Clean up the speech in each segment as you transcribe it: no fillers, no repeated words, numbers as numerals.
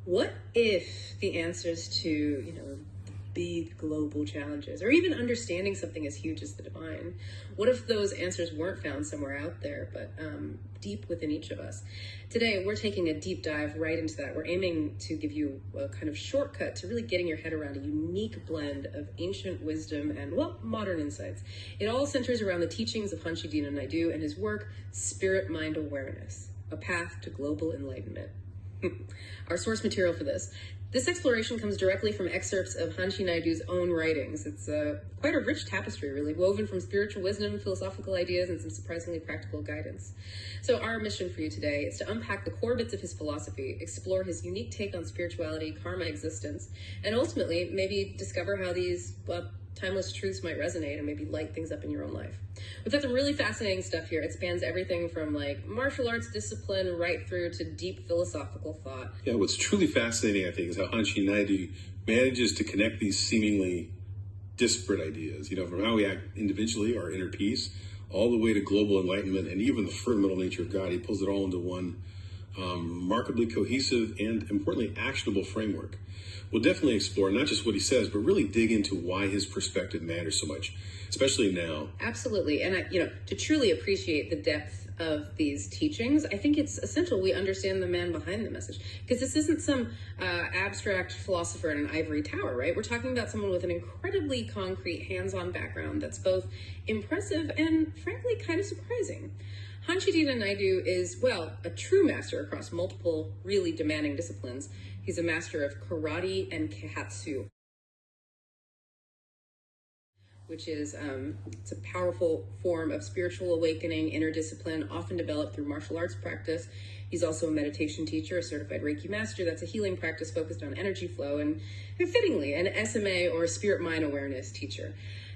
What if the answers to, big global challenges, or even understanding something as huge as the divine, what if those answers weren't found somewhere out there, but deep within each of us? Today, we're taking a deep dive right into that. We're aiming to give you a kind of shortcut to really getting your head around a unique blend of ancient wisdom and, well, modern insights. It all centers around the teachings of Hanshi Deena Naidu and his work, Spirit-Mind Awareness, A Path to Global Enlightenment. Our source material for this exploration comes directly from excerpts of Hanshi Naidu's own writings. It's quite a rich tapestry, really, woven from spiritual wisdom, philosophical ideas, and some surprisingly practical guidance. So our mission for you today is to unpack the core bits of his philosophy, explore his unique take on spirituality, karma, existence, and ultimately maybe discover how these timeless truths might resonate and maybe light things up in your own life. We've got some really fascinating stuff here. It spans everything from martial arts discipline right through to deep philosophical thought. Yeah, what's truly fascinating, I think, is how Hanshi Naidu manages to connect these seemingly disparate ideas, from how we act individually, our inner peace, all the way to global enlightenment and even the fundamental nature of God. He pulls it all into one remarkably cohesive and, importantly, actionable framework. We'll definitely explore not just what he says, but really dig into why his perspective matters so much, especially now. Absolutely. And, to truly appreciate the depth of these teachings, I think it's essential we understand the man behind the message. Because this isn't some abstract philosopher in an ivory tower, right? We're talking about someone with an incredibly concrete, hands-on background that's both impressive and, frankly, kind of surprising. Hanshi Deena Naidu is, a true master across multiple, really demanding disciplines. He's a master of karate and keihatsu, which is it's a powerful form of spiritual awakening, inner discipline, often developed through martial arts practice. He's also a meditation teacher, a certified Reiki master. That's a healing practice focused on energy flow, and fittingly, an SMA or spirit-mind awareness teacher.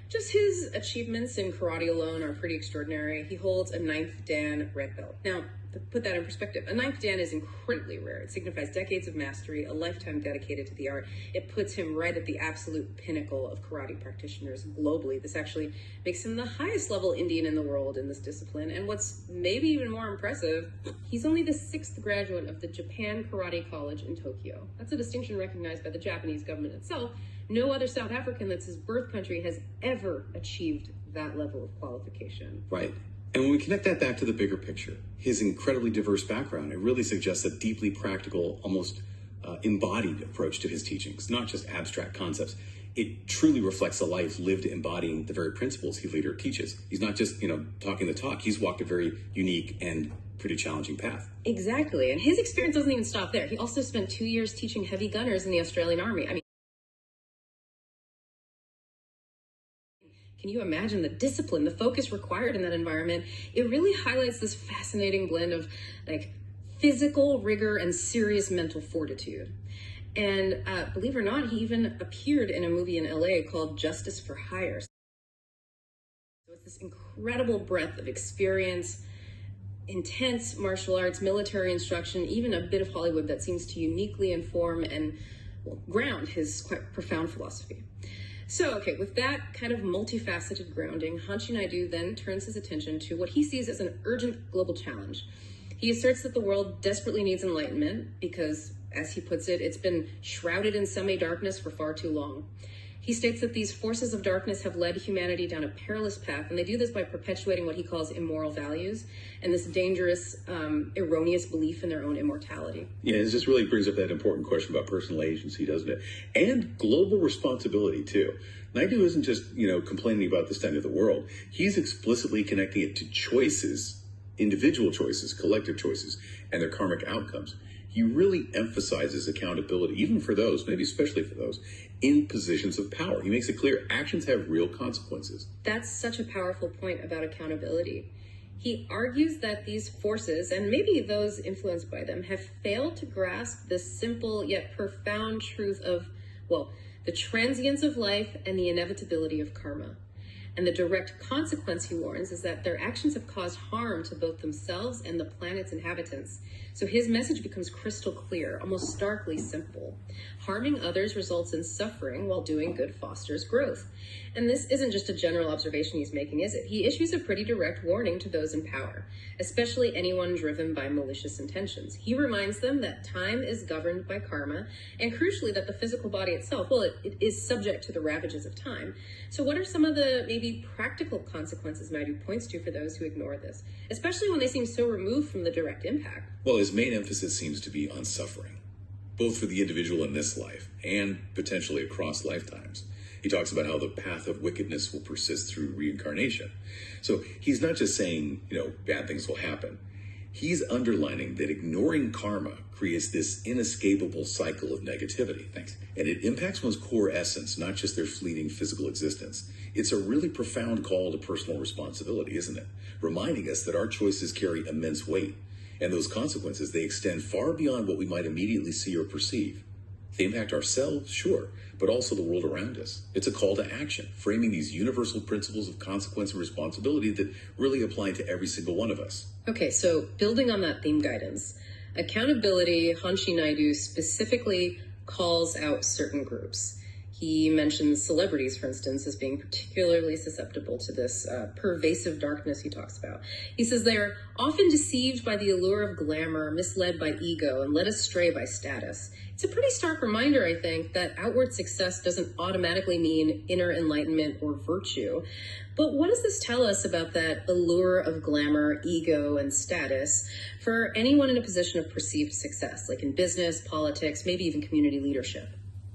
Just his achievements in karate alone are pretty extraordinary. He holds a 9th Dan red belt. Now, to put that in perspective, a 9th Dan is incredibly rare. It signifies decades of mastery, a lifetime dedicated to the art. It puts him right at the absolute pinnacle of karate practitioners globally. This actually makes him the highest level Indian in the world in this discipline. And what's maybe even more impressive, he's only the 6th graduate of the Japan Karate College in Tokyo. That's a distinction recognized by the Japanese government itself. No other South African that's his birth country has ever achieved that level of qualification. Right. And when we connect that back to the bigger picture, his incredibly diverse background, it really suggests a deeply practical, almost embodied approach to his teachings, not just abstract concepts. It truly reflects a life lived embodying the very principles he later teaches. He's not just, talking the talk. He's walked a very unique and pretty challenging path. Exactly. And his experience doesn't even stop there. He also spent 2 years teaching heavy gunners in the Australian Army. Can you imagine the discipline, the focus required in that environment? It really highlights this fascinating blend of physical rigor and serious mental fortitude. And believe it or not, he even appeared in a movie in LA called Justice for Hire. So it's this incredible breadth of experience, intense martial arts, military instruction, even a bit of Hollywood that seems to uniquely inform and ground his quite profound philosophy. So, with that kind of multifaceted grounding, Hanshi Naidu then turns his attention to what he sees as an urgent global challenge. He asserts that the world desperately needs enlightenment because, as he puts it, it's been shrouded in semi-darkness for far too long. He states that these forces of darkness have led humanity down a perilous path, and they do this by perpetuating what he calls immoral values and this dangerous, erroneous belief in their own immortality. Yeah, it just really brings up that important question about personal agency, doesn't it? And global responsibility, too. Naidu isn't just, complaining about the state of the world. He's explicitly connecting it to choices, individual choices, collective choices, and their karmic outcomes. He really emphasizes accountability, even for those, maybe especially for those, in positions of power. He makes it clear actions have real consequences. That's such a powerful point about accountability. He argues that these forces, and maybe those influenced by them, have failed to grasp the simple yet profound truth of, the transience of life and the inevitability of karma. And the direct consequence, he warns, is that their actions have caused harm to both themselves and the planet's inhabitants. So his message becomes crystal clear, almost starkly simple. Harming others results in suffering, while doing good fosters growth. And this isn't just a general observation he's making, is it? He issues a pretty direct warning to those in power, especially anyone driven by malicious intentions. He reminds them that time is governed by karma, and crucially that the physical body itself, well, it is subject to the ravages of time. So what are some of the maybe practical consequences Naidu points to for those who ignore this, especially when they seem so removed from the direct impact? Well, his main emphasis seems to be on suffering, both for the individual in this life and potentially across lifetimes. He talks about how the path of wickedness will persist through reincarnation. So he's not just saying, bad things will happen. He's underlining that ignoring karma creates this inescapable cycle of negativity. Thanks. And it impacts one's core essence, not just their fleeting physical existence. It's a really profound call to personal responsibility, isn't it? Reminding us that our choices carry immense weight. And those consequences, they extend far beyond what we might immediately see or perceive. They impact ourselves, sure, but also the world around us. It's a call to action, framing these universal principles of consequence and responsibility that really apply to every single one of us. Okay, so building on that theme guidance, accountability, Hanshi Naidu specifically calls out certain groups. He mentions celebrities, for instance, as being particularly susceptible to this pervasive darkness he talks about. He says they are often deceived by the allure of glamour, misled by ego, and led astray by status. It's a pretty stark reminder, I think, that outward success doesn't automatically mean inner enlightenment or virtue. But what does this tell us about that allure of glamour, ego, and status for anyone in a position of perceived success, like in business, politics, maybe even community leadership?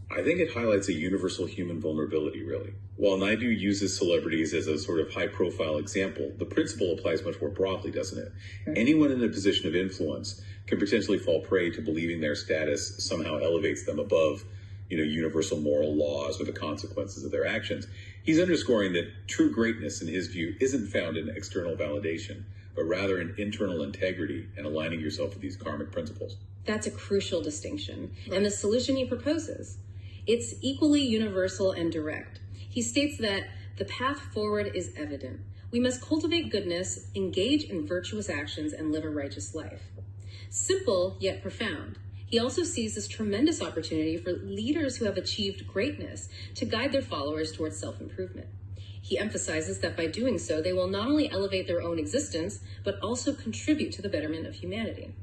I think it highlights a universal human vulnerability, really. While Naidu uses celebrities as a sort of high-profile example, the principle applies much more broadly, doesn't it? Mm-hmm. Anyone in a position of influence can potentially fall prey to believing their status somehow elevates them above, universal moral laws or the consequences of their actions. He's underscoring that true greatness, in his view, isn't found in external validation, but rather in internal integrity and aligning yourself with these karmic principles. That's a crucial distinction. And the solution he proposes, it's equally universal and direct. He states that the path forward is evident. We must cultivate goodness, engage in virtuous actions, and live a righteous life. Simple, yet profound. He also sees this tremendous opportunity for leaders who have achieved greatness to guide their followers towards self-improvement. He emphasizes that by doing so, they will not only elevate their own existence, but also contribute to the betterment of humanity.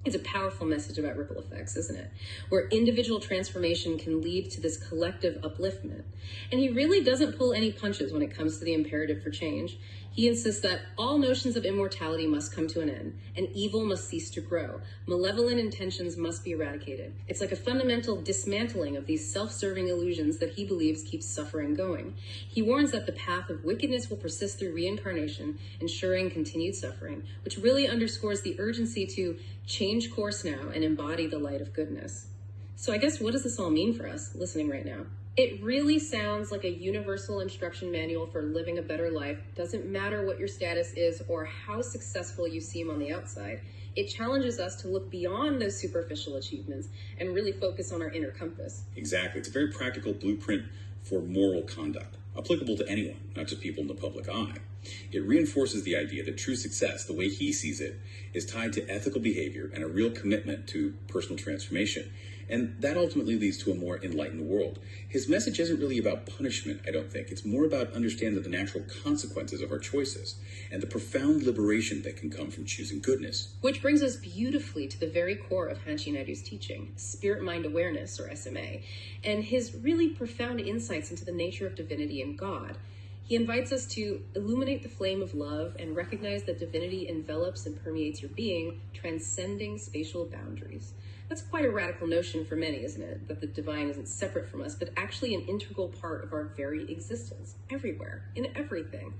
It's a powerful message about ripple effects, isn't it? Where individual transformation can lead to this collective upliftment. And he really doesn't pull any punches when it comes to the imperative for change. He insists that all notions of immortality must come to an end, and evil must cease to grow. Malevolent intentions must be eradicated. It's like a fundamental dismantling of these self-serving illusions that he believes keep suffering going. He warns that the path of wickedness will persist through reincarnation, ensuring continued suffering, which really underscores the urgency to change course now and embody the light of goodness. So I guess what does this all mean for us listening right now? It really sounds like a universal instruction manual for living a better life. Doesn't matter what your status is or how successful you seem on the outside. It challenges us to look beyond those superficial achievements and really focus on our inner compass. Exactly. It's a very practical blueprint for moral conduct, applicable to anyone, not just people in the public eye. It reinforces the idea that true success, the way he sees it, is tied to ethical behavior and a real commitment to personal transformation. And that ultimately leads to a more enlightened world. His message isn't really about punishment, I don't think. It's more about understanding the natural consequences of our choices and the profound liberation that can come from choosing goodness. Which brings us beautifully to the very core of Hanshi Naidu's teaching, spirit-mind awareness, or SMA, and his really profound insights into the nature of divinity and God. He invites us to illuminate the flame of love and recognize that divinity envelops and permeates your being, transcending spatial boundaries. That's quite a radical notion for many, isn't it? That the divine isn't separate from us, but actually an integral part of our very existence, everywhere, in everything.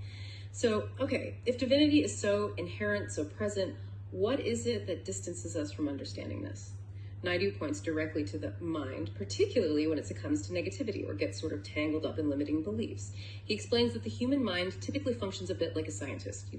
So, okay, if divinity is so inherent, so present, what is it that distances us from understanding this? Naidu points directly to the mind, particularly when it succumbs to negativity or gets sort of tangled up in limiting beliefs. He explains that the human mind typically functions a bit like a scientist,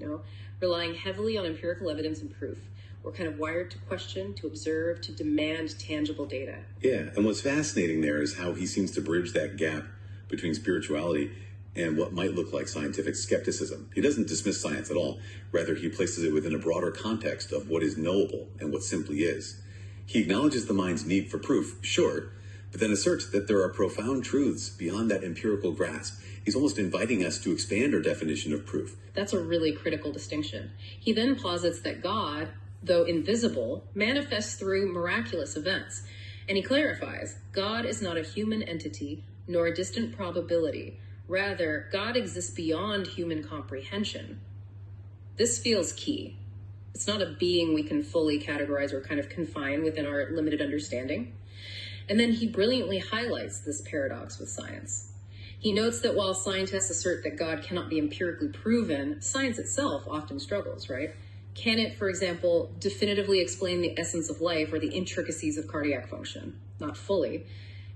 relying heavily on empirical evidence and proof. We're kind of wired to question, to observe, to demand tangible data. Yeah, and what's fascinating there is how he seems to bridge that gap between spirituality and what might look like scientific skepticism. He doesn't dismiss science at all. Rather, he places it within a broader context of what is knowable and what simply is. He acknowledges the mind's need for proof, sure, but then asserts that there are profound truths beyond that empirical grasp. He's almost inviting us to expand our definition of proof. That's a really critical distinction. He then posits that God, though invisible, manifests through miraculous events. And he clarifies, God is not a human entity, nor a distant probability. Rather, God exists beyond human comprehension. This feels key. It's not a being we can fully categorize or kind of confine within our limited understanding. And then he brilliantly highlights this paradox with science. He notes that while scientists assert that God cannot be empirically proven, science itself often struggles, right? Can it, for example, definitively explain the essence of life or the intricacies of cardiac function? Not fully.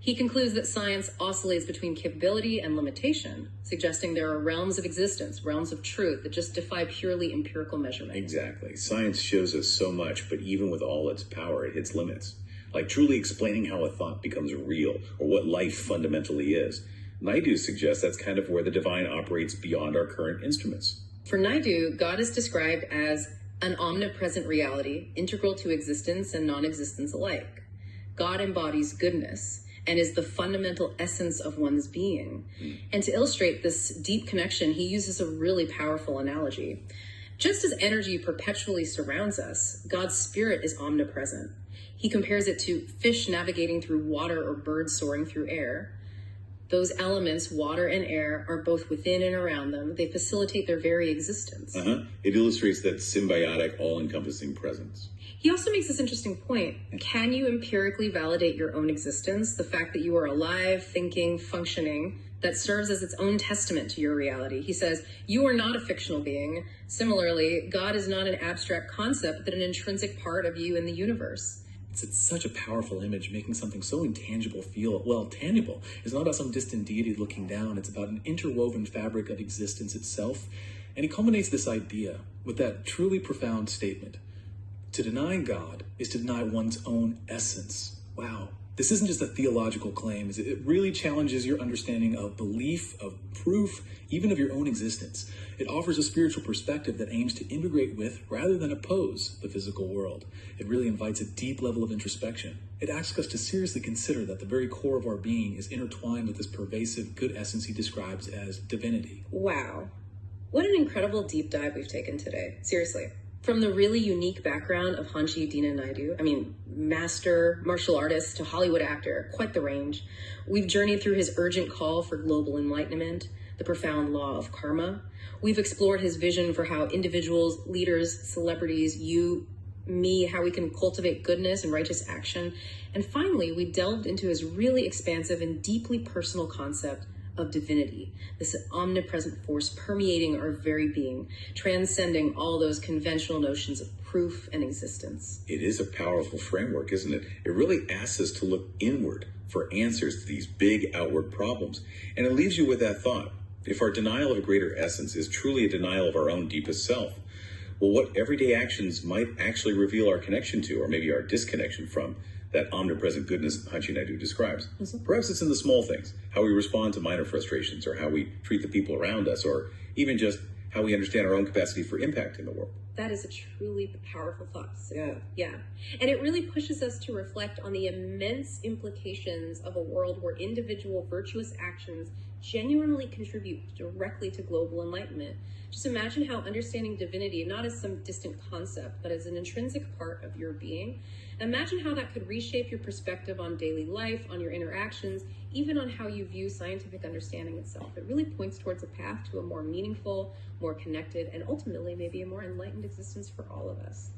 He concludes that science oscillates between capability and limitation, suggesting there are realms of existence, realms of truth that just defy purely empirical measurement. Exactly. Science shows us so much, but even with all its power, it hits limits. Like truly explaining how a thought becomes real or what life fundamentally is. Naidu suggests that's kind of where the divine operates beyond our current instruments. For Naidu, God is described as an omnipresent reality, integral to existence and non-existence alike. God embodies goodness and is the fundamental essence of one's being. And to illustrate this deep connection, he uses a really powerful analogy. Just as energy perpetually surrounds us, God's spirit is omnipresent. He compares it to fish navigating through water or birds soaring through air. Those elements, water and air, are both within and around them. They facilitate their very existence. It illustrates that symbiotic, all-encompassing presence. He also makes this interesting point. Can you empirically validate your own existence? The fact that you are alive, thinking, functioning, that serves as its own testament to your reality. He says, you are not a fictional being. Similarly, God is not an abstract concept, but an intrinsic part of you in the universe. It's such a powerful image, making something so intangible feel, well, tangible. It's not about some distant deity looking down. It's about an interwoven fabric of existence itself. And he culminates this idea with that truly profound statement. To deny God is to deny one's own essence. Wow. This isn't just a theological claim. It really challenges your understanding of belief, of proof, even of your own existence. It offers a spiritual perspective that aims to integrate with, rather than oppose, the physical world. It really invites a deep level of introspection. It asks us to seriously consider that the very core of our being is intertwined with this pervasive good essence he describes as divinity. Wow. What an incredible deep dive we've taken today. Seriously. From the really unique background of Hanshi Deena Naidu, master martial artist to Hollywood actor, quite the range. We've journeyed through his urgent call for global enlightenment, the profound law of karma. We've explored his vision for how individuals, leaders, celebrities, you, me, how we can cultivate goodness and righteous action. And finally, we delved into his really expansive and deeply personal concept of divinity, this omnipresent force permeating our very being, transcending all those conventional notions of proof and existence. It is a powerful framework, isn't it? It really asks us to look inward for answers to these big outward problems. And it leaves you with that thought. If our denial of a greater essence is truly a denial of our own deepest self, well, what everyday actions might actually reveal our connection to, or maybe our disconnection from, that omnipresent goodness Hanshi Deena describes. Perhaps it's in the small things, how we respond to minor frustrations, or how we treat the people around us, or even just how we understand our own capacity for impact in the world. That is a truly powerful thought. Yeah. And it really pushes us to reflect on the immense implications of a world where individual virtuous actions genuinely contribute directly to global enlightenment. Just imagine how understanding divinity, not as some distant concept, but as an intrinsic part of your being. Imagine how that could reshape your perspective on daily life, on your interactions, even on how you view scientific understanding itself. It really points towards a path to a more meaningful, more connected, and ultimately maybe a more enlightened existence for all of us.